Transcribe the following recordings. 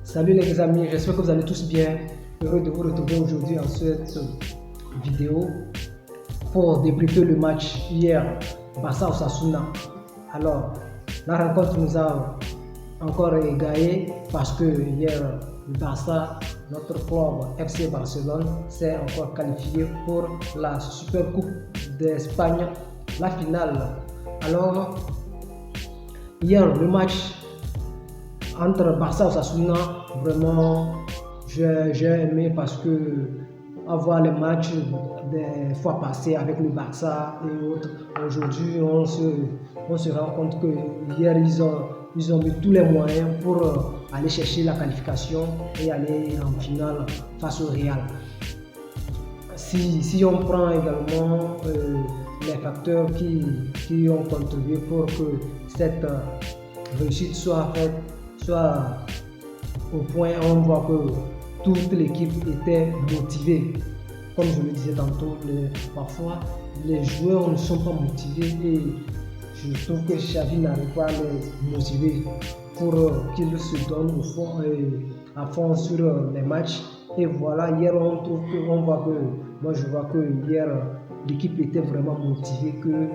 Salut les amis, j'espère que vous allez tous bien. Heureux de vous retrouver aujourd'hui en cette vidéo pour débriefer le match hier, Barça-Osasuna. Alors, la rencontre nous a encore égalé parce que hier, le Barça, notre club FC Barcelone, s'est encore qualifié pour la Super Coupe d'Espagne, la finale. Alors, hier, le match entre Barça et Osasuna, vraiment, j'ai aimé parce que avoir les matchs des fois passés avec le Barça et autres, aujourd'hui, on se rend compte que hier, ils ont mis tous les moyens pour aller chercher la qualification et aller en finale face au Real. Si on prend également les facteurs qui ont contribué pour que cette réussite soit faite, au point où on voit que toute l'équipe était motivée. Comme je le disais tantôt, parfois les joueurs ne sont pas motivés et je trouve que Xavi n'arrive pas à les motiver pour qu'ils se donnent au fond à fond sur les matchs. Et voilà, hier je vois que hier l'équipe était vraiment motivée, que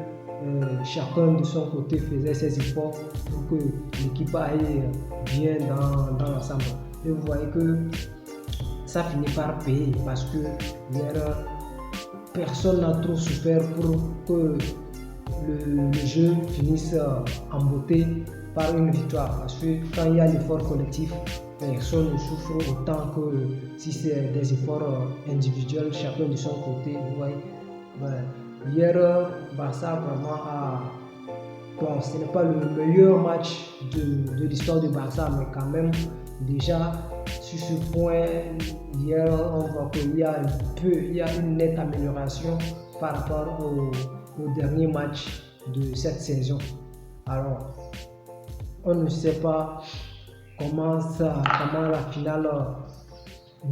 chacun de son côté faisait ses efforts pour que l'équipe aille bien dans l'ensemble. Et vous voyez que ça finit par payer parce que hier, personne n'a trop souffert pour que le jeu finisse en beauté par une victoire. Parce que quand il y a l'effort collectif, personne ne souffre autant que si c'est des efforts individuels, chacun de son côté. Vous voyez. Hier, Barça vraiment bon, ce n'est pas le meilleur match de l'histoire du Barça, mais quand même, déjà, sur ce point, hier, on voit qu'il y a une nette amélioration par rapport au dernier match de cette saison. Alors, on ne sait pas comment la finale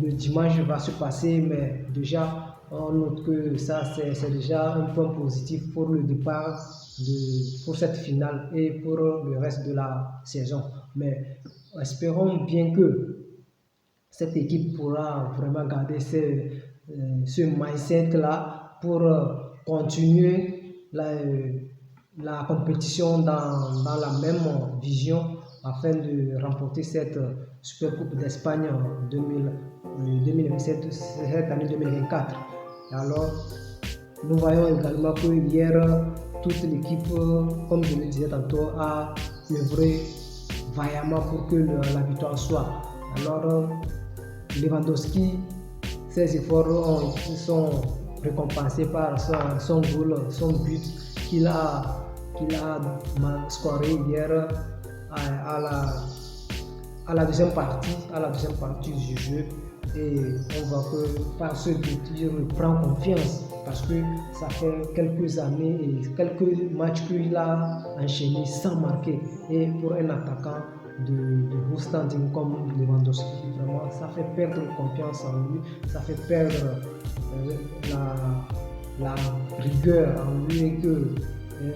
de dimanche va se passer, mais déjà, on note que ça c'est déjà un point positif pour le départ pour cette finale et pour le reste de la saison. Mais espérons bien que cette équipe pourra vraiment garder ce mindset là pour continuer la compétition dans la même vision afin de remporter cette Super Coupe d'Espagne en 2027, cette année 2024. Alors, nous voyons également que hier, toute l'équipe, comme je le disais tantôt, a œuvré vaillamment pour que la victoire soit. Alors, Lewandowski, ses efforts sont récompensés par son goal, son but qu'il a scoré hier à la deuxième partie du jeu. Et on voit que par ce but, il reprend confiance parce que ça fait quelques années et quelques matchs qu'il a enchaîné sans marquer. Et pour un attaquant de haut standing comme Lewandowski, vraiment, ça fait perdre confiance en lui, ça fait perdre la rigueur en lui et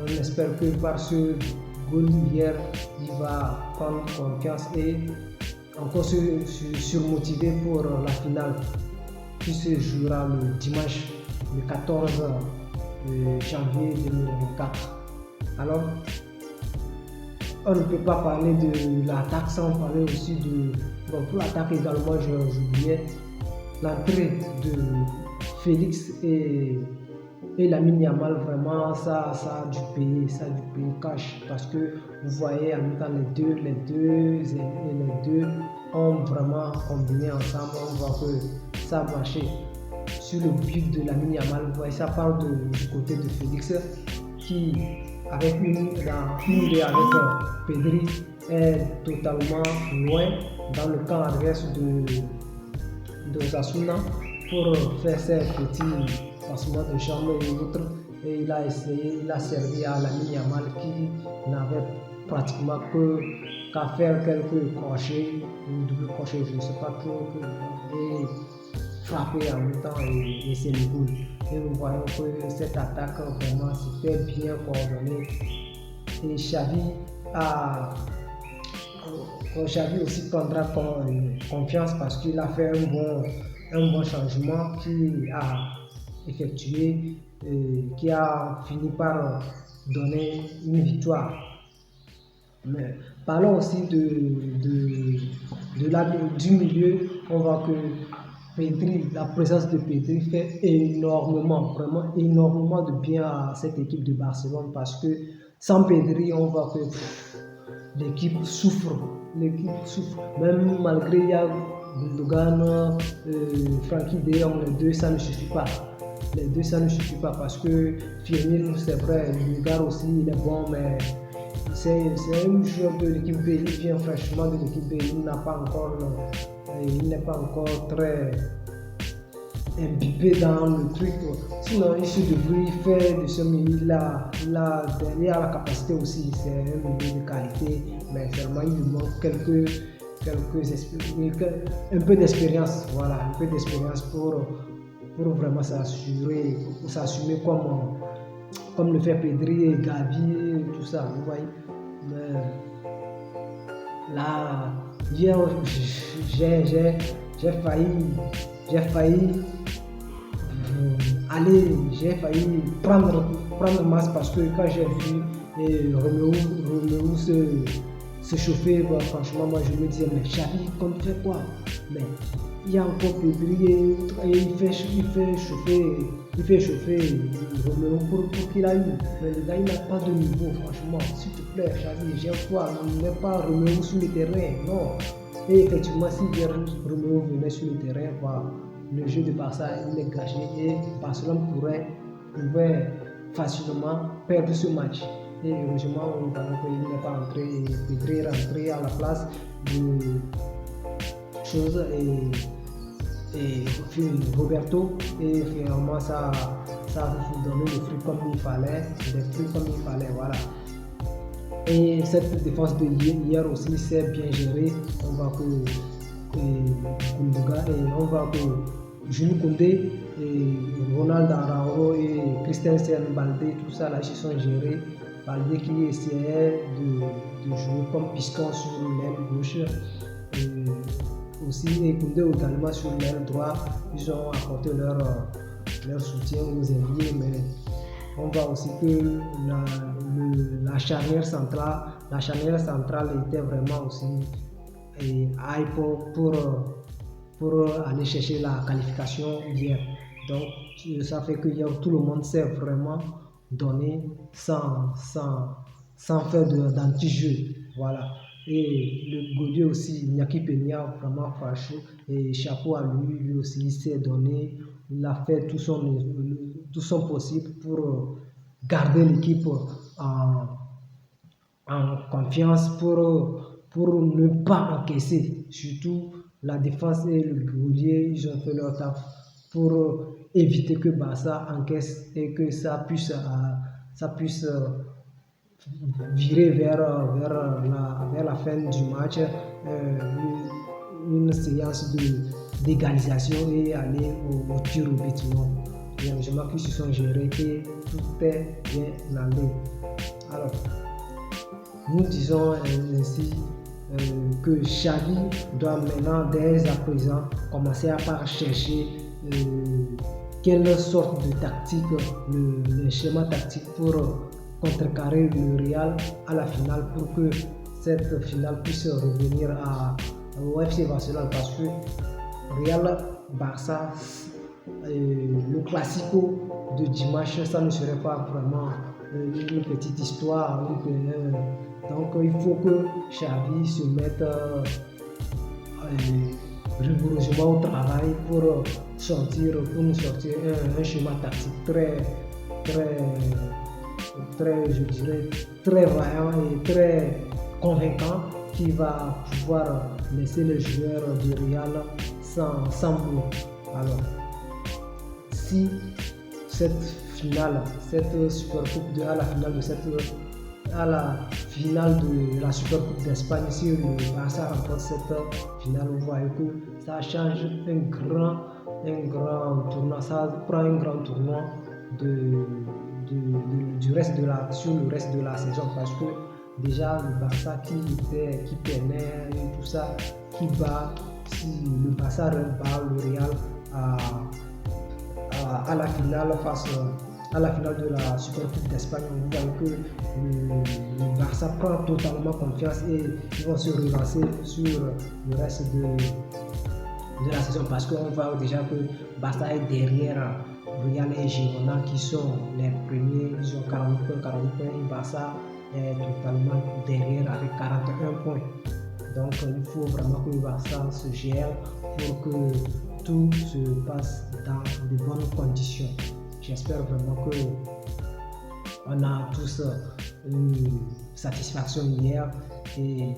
on espère que par ce goal hier, il va prendre confiance et encore se surmotiver pour la finale qui se jouera le dimanche le 14 janvier 2024. Alors, on ne peut pas parler de l'attaque sans parler aussi pour l'attaque également, j'oubliais l'entrée de Félix et Lamine Yamal. Vraiment ça a dû payer cash parce que vous voyez en même temps les deux ont vraiment combiné ensemble. On voit que ça a marché. Sur le but de Lamine Yamal, vous voyez, ça part du côté de Félix qui avec une idée avec Pedri est totalement loin dans le camp adverse de Osasuna pour faire ses petits passements de chambre et autres. Et il a servi à Lamine Yamal qui n'avait pratiquement qu'à faire quelques crochets ou double crochets, je ne sais pas trop, et frapper en même temps et c'est le goal. Et nous voyons que cette attaque vraiment c'était bien coordonnée et Xavi a Xavi aussi prendra confiance parce qu'il a fait un bon changement qui a effectué, qui a fini par donner une victoire. Mais parlons aussi du milieu. On voit que Pedri, la présence de Pedri fait énormément, vraiment énormément de bien à cette équipe de Barcelone parce que sans Pedri, on voit que l'équipe souffre. L'équipe souffre. Même malgré il y a Gundogan, Frankie de Jong, les deux, ça ne suffit pas. Les deux, ça ne suffit pas parce que Firmino, c'est vrai, le gars aussi, il est bon, mais c'est un joueur de l'équipe B, il vient fraîchement de l'équipe B, il n'est pas encore très imbibé dans le truc. Sinon, il se débrouille, il fait de ce milieu, il a la capacité aussi, c'est un milieu de qualité, mais seulement il lui manque un peu d'expérience, voilà, un peu d'expérience pour vraiment s'assumer comme le fait Pedri et Gavi et tout ça, vous voyez. Mais là, hier, j'ai failli prendre masse parce que quand j'ai vu Romeo se chauffer, bon, franchement, moi je me disais, mais Xavi, compte fait quoi? Mais il y a encore Pedri et il fait chauffer Romeo pour qu'il aille. Mais le gars, il n'a pas de niveau, franchement. S'il te plaît, Xavi, j'ai quoi? Ne mets pas Romeo sur le terrain, non. Et effectivement, si Romeo venait sur le terrain, voilà, le jeu de Barça il est gâché et Barcelone pouvait facilement perdre ce match. Et heureusement, on voit qu'il n'est pas entré et Pedri est rentré à la place de choses et Roberto, et finalement ça a donné le fruit comme il fallait, voilà. Et cette défense de hier aussi s'est bien gérée. On voit que Gundogan et on voit que Jules Koundé et Ronald Araujo et Christensen, Baldé, tout ça là, ils se sont gérés. Baldé qui essayait de jouer comme piston sur l'aile gauche. Aussi, et Koundé également sur l'aile droite, ils ont apporté leur soutien aux ailiers, mais on voit aussi que la charnière centrale était vraiment aussi hype pour aller chercher la qualification hier. Donc ça fait que hier tout le monde s'est vraiment donné sans faire d'anti-jeu. Voilà. Et le Gaudier aussi, Iñaki Peña, vraiment fâché. Et chapeau à lui aussi, il s'est donné, il a fait tout son possible pour garder l'équipe en confiance, pour ne pas encaisser. Surtout la défense et le Gaudier, ils ont fait leur taf pour éviter que Barça encaisse et que ça puisse virer vers la fin du match, une séance d'égalisation et aller au tir au but. Les changements qui se sont gérés et tout est bien allé. Alors, nous disons ainsi que Xavi doit maintenant, dès à présent, commencer à chercher quelle sorte de tactique, le schéma tactique pour contrecarrer le Real à la finale, pour que cette finale puisse revenir au FC Barcelone, parce que Real Barça, le classico de dimanche, ça ne serait pas vraiment une petite histoire. Donc il faut que Xavi se mette rigoureusement au travail pour nous sortir un schéma tactique je dirais, très vaillant et très convaincant, qui va pouvoir laisser les joueurs du Real sans boulot. Alors, si cette Supercoupe à la finale de la Supercoupe d'Espagne, si le Barça remporte cette finale, vous voyez que ça change un grand tournoi, ça prend un grand tournoi sur le reste de la saison, parce que déjà le Barça qui peinait et tout ça, qui bat, si le Barça bat le Real à la finale à la finale de la Super Coupe d'Espagne, on voit que le Barça prend totalement confiance et ils vont se relancer sur le reste de la saison parce qu'on voit déjà que Barça est derrière Real et Girona qui sont les premiers, ils ont 40 points et Barça est totalement derrière avec 41 points. Donc il faut vraiment que le Barça se gère pour que tout se passe dans de bonnes conditions. J'espère vraiment que on a tous une satisfaction hier et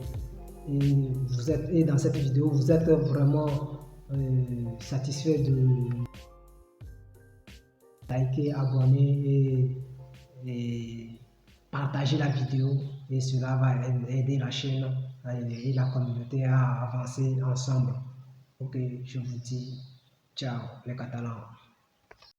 dans cette vidéo vous êtes vraiment satisfait de liker, abonner et partager la vidéo et cela va aider la chaîne et la communauté à avancer ensemble. Ok, je vous dis ciao les Catalans.